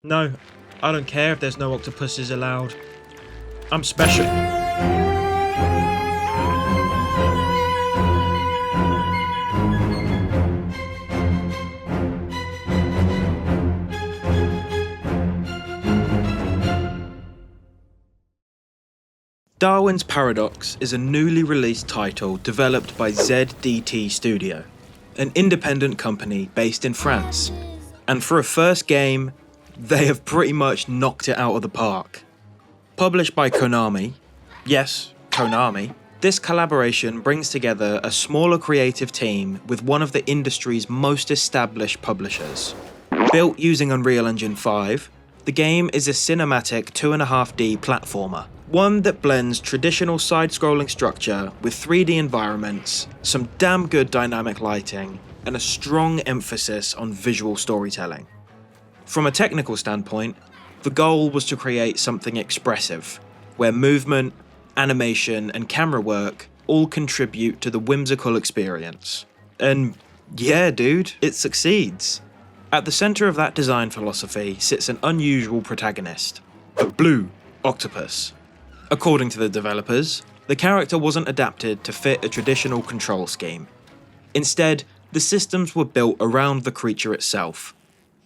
No, I don't care if there's no octopuses allowed. I'm special. Darwin's Paradox is a newly released title developed by ZDT Studio, an independent company based in France. And for a first game, they have pretty much knocked it out of the park. Published by Konami, yes, Konami, this collaboration brings together a smaller creative team with one of the industry's most established publishers. Built using Unreal Engine 5, the game is a cinematic 2.5D platformer, one that blends traditional side-scrolling structure with 3D environments, some damn good dynamic lighting, and a strong emphasis on visual storytelling. From a technical standpoint, the goal was to create something expressive, where movement, animation, and camera work all contribute to the whimsical experience. And yeah, dude, it succeeds. At the center of that design philosophy sits an unusual protagonist, a blue octopus. According to the developers, the character wasn't adapted to fit a traditional control scheme. Instead, the systems were built around the creature itself.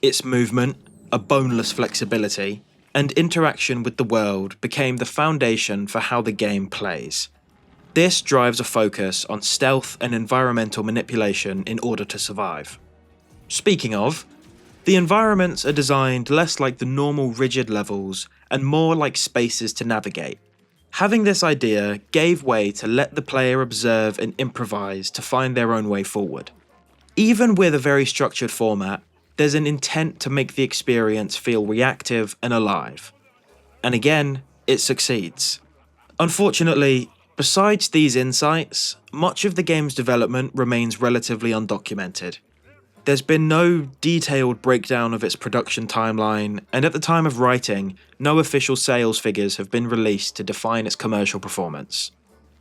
Its movement, a boneless flexibility, and interaction with the world became the foundation for how the game plays. This drives a focus on stealth and environmental manipulation in order to survive. Speaking of, the environments are designed less like the normal rigid levels and more like spaces to navigate. Having this idea gave way to let the player observe and improvise to find their own way forward. Even with a very structured format, there's an intent to make the experience feel reactive and alive. And again, it succeeds. Unfortunately, besides these insights, much of the game's development remains relatively undocumented. There's been no detailed breakdown of its production timeline, and at the time of writing, no official sales figures have been released to define its commercial performance.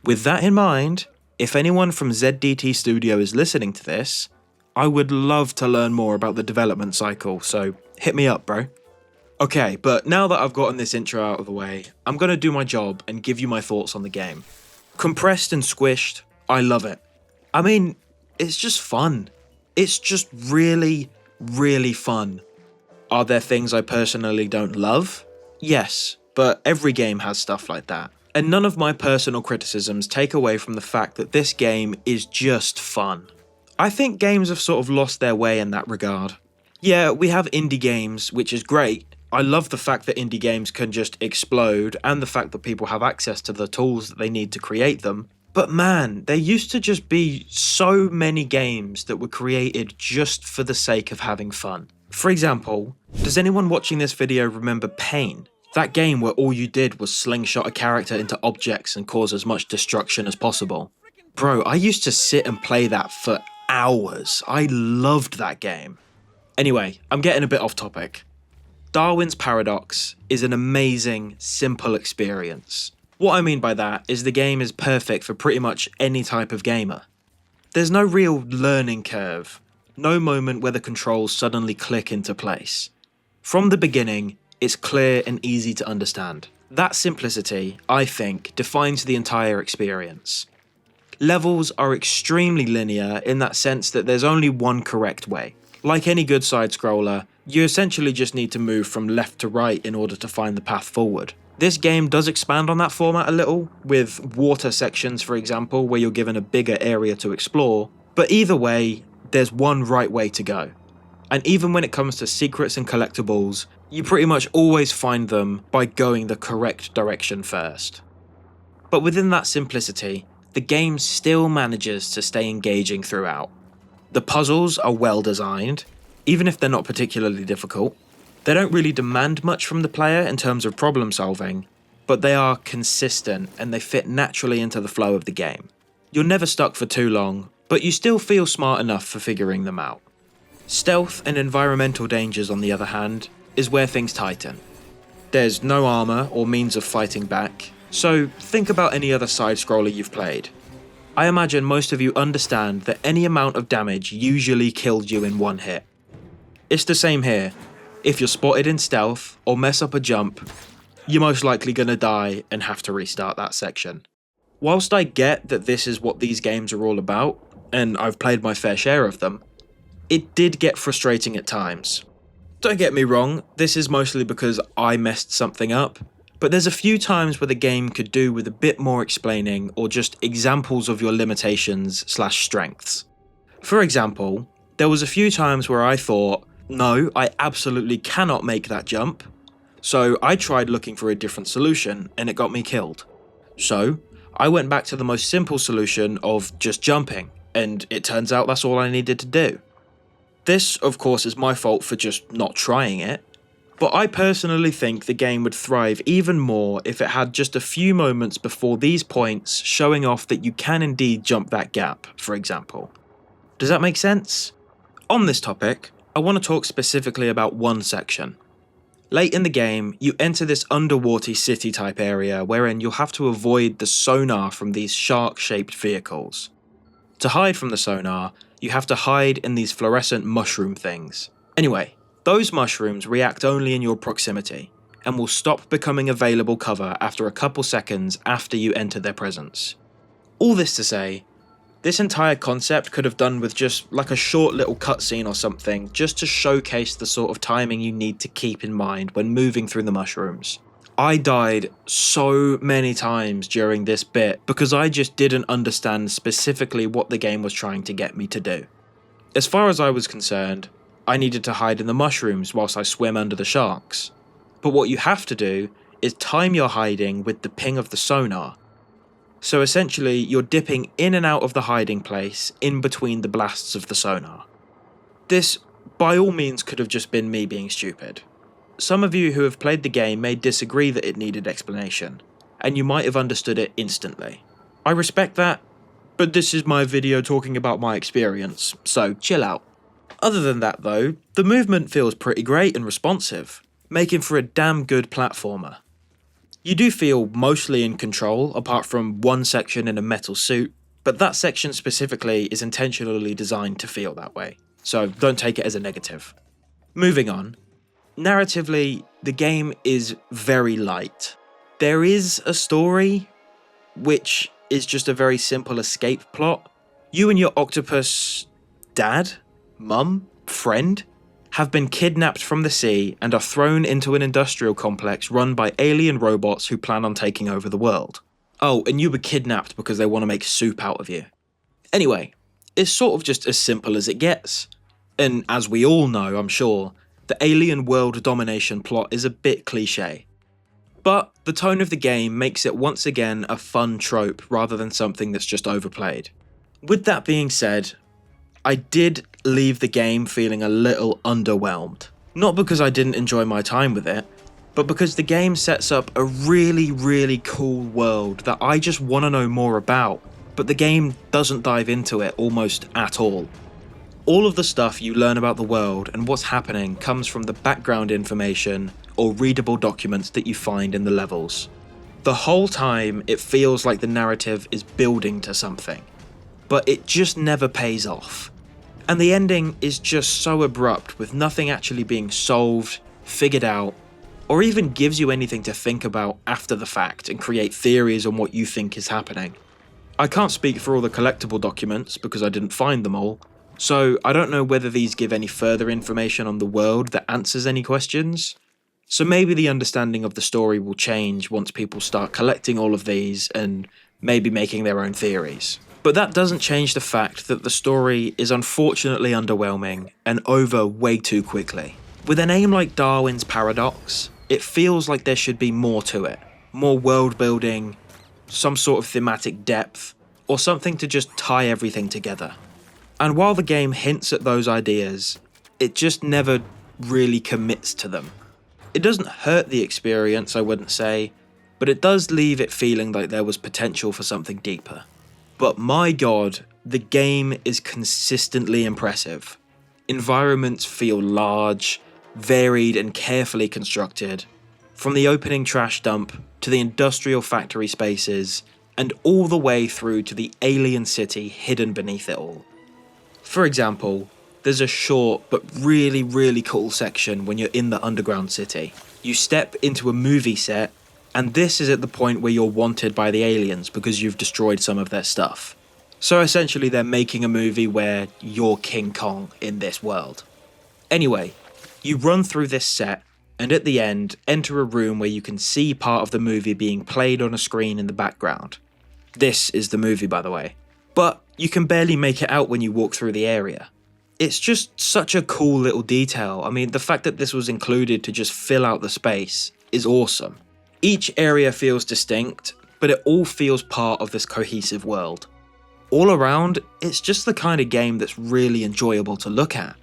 With that in mind, if anyone from ZDT Studio is listening to this, I would love to learn more about the development cycle, so hit me up, bro. Okay, but now that I've gotten this intro out of the way, I'm going to do my job and give you my thoughts on the game. Compressed and squished, I love it. I mean, it's just fun. It's just really, really fun. Are there things I personally don't love? Yes, but every game has stuff like that. And none of my personal criticisms take away from the fact that this game is just fun. I think games have sort of lost their way in that regard. Yeah, we have indie games, which is great. I love the fact that indie games can just explode and the fact that people have access to the tools that they need to create them. But man, there used to just be so many games that were created just for the sake of having fun. For example, does anyone watching this video remember Pain? That game where all you did was slingshot a character into objects and cause as much destruction as possible. Bro, I used to sit and play that for hours. I loved that game. Anyway, I'm getting a bit off topic. Darwin's Paradox is an amazing, simple experience. What I mean by that is the game is perfect for pretty much any type of gamer. There's no real learning curve, no moment where the controls suddenly click into place. From the beginning, it's clear and easy to understand. That simplicity, I think, defines the entire experience. Levels are extremely linear in that sense that there's only one correct way. Like any good side-scroller, you essentially just need to move from left to right in order to find the path forward. This game does expand on that format a little, with water sections for example, where you're given a bigger area to explore, but either way, there's one right way to go. And even when it comes to secrets and collectibles, you pretty much always find them by going the correct direction first. But within that simplicity, the game still manages to stay engaging throughout. The puzzles are well designed, even if they're not particularly difficult. They don't really demand much from the player in terms of problem solving, but they are consistent and they fit naturally into the flow of the game. You're never stuck for too long, but you still feel smart enough for figuring them out. Stealth and environmental dangers, on the other hand, is where things tighten. There's no armor or means of fighting back, so think about any other side-scroller you've played. I imagine most of you understand that any amount of damage usually kills you in one hit. It's the same here. If you're spotted in stealth or mess up a jump, you're most likely going to die and have to restart that section. Whilst I get that this is what these games are all about, and I've played my fair share of them, it did get frustrating at times. Don't get me wrong, this is mostly because I messed something up, but there's a few times where the game could do with a bit more explaining or just examples of your limitations/strengths. For example, there was a few times where I thought, no, I absolutely cannot make that jump, so I tried looking for a different solution and it got me killed. So, I went back to the most simple solution of just jumping, and it turns out that's all I needed to do. This, of course, is my fault for just not trying it, but I personally think the game would thrive even more if it had just a few moments before these points showing off that you can indeed jump that gap, for example. Does that make sense? On this topic, I want to talk specifically about one section. Late in the game, you enter this underwater city type area wherein you'll have to avoid the sonar from these shark-shaped vehicles. To hide from the sonar, you have to hide in these fluorescent mushroom things. Anyway, those mushrooms react only in your proximity, and will stop becoming available cover after a couple seconds after you enter their presence. All this to say, this entire concept could have done with just like a short little cutscene or something, just to showcase the sort of timing you need to keep in mind when moving through the mushrooms. I died so many times during this bit because I just didn't understand specifically what the game was trying to get me to do. As far as I was concerned, I needed to hide in the mushrooms whilst I swim under the sharks. But what you have to do is time your hiding with the ping of the sonar. So essentially, you're dipping in and out of the hiding place in between the blasts of the sonar. This, by all means, could have just been me being stupid. Some of you who have played the game may disagree that it needed explanation, and you might have understood it instantly. I respect that, but this is my video talking about my experience, so chill out. Other than that though, the movement feels pretty great and responsive, making for a damn good platformer. You do feel mostly in control, apart from one section in a metal suit, but that section specifically is intentionally designed to feel that way, so don't take it as a negative. Moving on. Narratively, the game is very light. There is a story, which is just a very simple escape plot. You and your octopus dad, mum, friend, have been kidnapped from the sea and are thrown into an industrial complex run by alien robots who plan on taking over the world. Oh, and you were kidnapped because they want to make soup out of you. Anyway, it's sort of just as simple as it gets. And as we all know, I'm sure, the alien world domination plot is a bit cliche. But the tone of the game makes it once again a fun trope rather than something that's just overplayed. With that being said, I did leave the game feeling a little underwhelmed. Not because I didn't enjoy my time with it, but because the game sets up a really cool world that I just want to know more about, but the game doesn't dive into it almost at all. All of the stuff you learn about the world and what's happening comes from the background information or readable documents that you find in the levels. The whole time it feels like the narrative is building to something, but it just never pays off. And the ending is just so abrupt, with nothing actually being solved, figured out, or even gives you anything to think about after the fact and create theories on what you think is happening. I can't speak for all the collectible documents because I didn't find them all, so I don't know whether these give any further information on the world that answers any questions. So maybe the understanding of the story will change once people start collecting all of these and maybe making their own theories. But that doesn't change the fact that the story is unfortunately underwhelming and over way too quickly. With a name like Darwin's Paradox, it feels like there should be more to it. More world building, some sort of thematic depth, or something to just tie everything together. And while the game hints at those ideas, it just never really commits to them. It doesn't hurt the experience, I wouldn't say, but it does leave it feeling like there was potential for something deeper. But my god, the game is consistently impressive. Environments feel large, varied and carefully constructed. From the opening trash dump, to the industrial factory spaces, and all the way through to the alien city hidden beneath it all. For example, there's a short but really cool section when you're in the underground city. You step into a movie set, and this is at the point where you're wanted by the aliens because you've destroyed some of their stuff. So essentially they're making a movie where you're King Kong in this world. Anyway, you run through this set, and at the end, enter a room where you can see part of the movie being played on a screen in the background. This is the movie, by the way. But you can barely make it out when you walk through the area. It's just such a cool little detail. I mean, the fact that this was included to just fill out the space is awesome. Each area feels distinct, but it all feels part of this cohesive world. All around, it's just the kind of game that's really enjoyable to look at.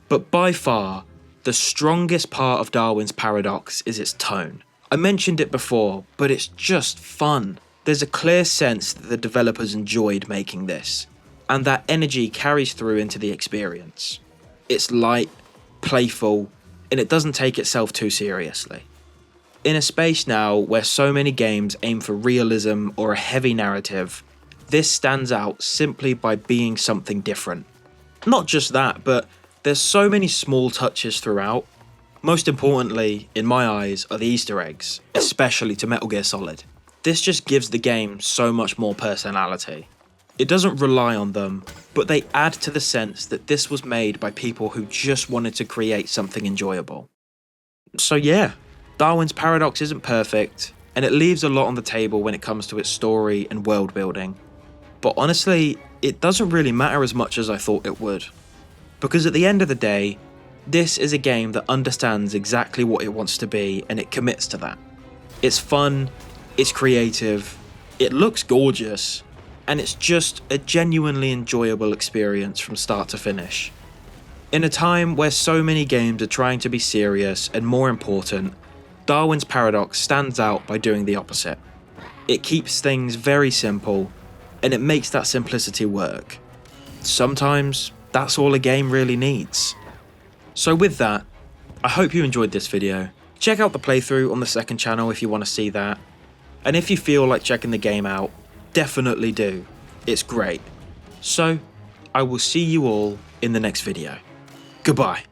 But by far, the strongest part of Darwin's Paradox is its tone. I mentioned it before, but it's just fun. There's a clear sense that the developers enjoyed making this, and that energy carries through into the experience. It's light, playful, and it doesn't take itself too seriously. In a space now where so many games aim for realism or a heavy narrative, this stands out simply by being something different. Not just that, but there's so many small touches throughout. Most importantly, in my eyes, are the Easter eggs, especially to Metal Gear Solid. This just gives the game so much more personality. It doesn't rely on them, but they add to the sense that this was made by people who just wanted to create something enjoyable. So yeah, Darwin's Paradox isn't perfect, and it leaves a lot on the table when it comes to its story and world building. But honestly, it doesn't really matter as much as I thought it would. Because at the end of the day, this is a game that understands exactly what it wants to be, and it commits to that. It's fun, it's creative, it looks gorgeous, and it's just a genuinely enjoyable experience from start to finish. In a time where so many games are trying to be serious and more important, Darwin's Paradox stands out by doing the opposite. It keeps things very simple, and it makes that simplicity work. Sometimes, that's all a game really needs. So with that, I hope you enjoyed this video. Check out the playthrough on the second channel if you want to see that. And if you feel like checking the game out, definitely do. It's great. So, I will see you all in the next video. Goodbye.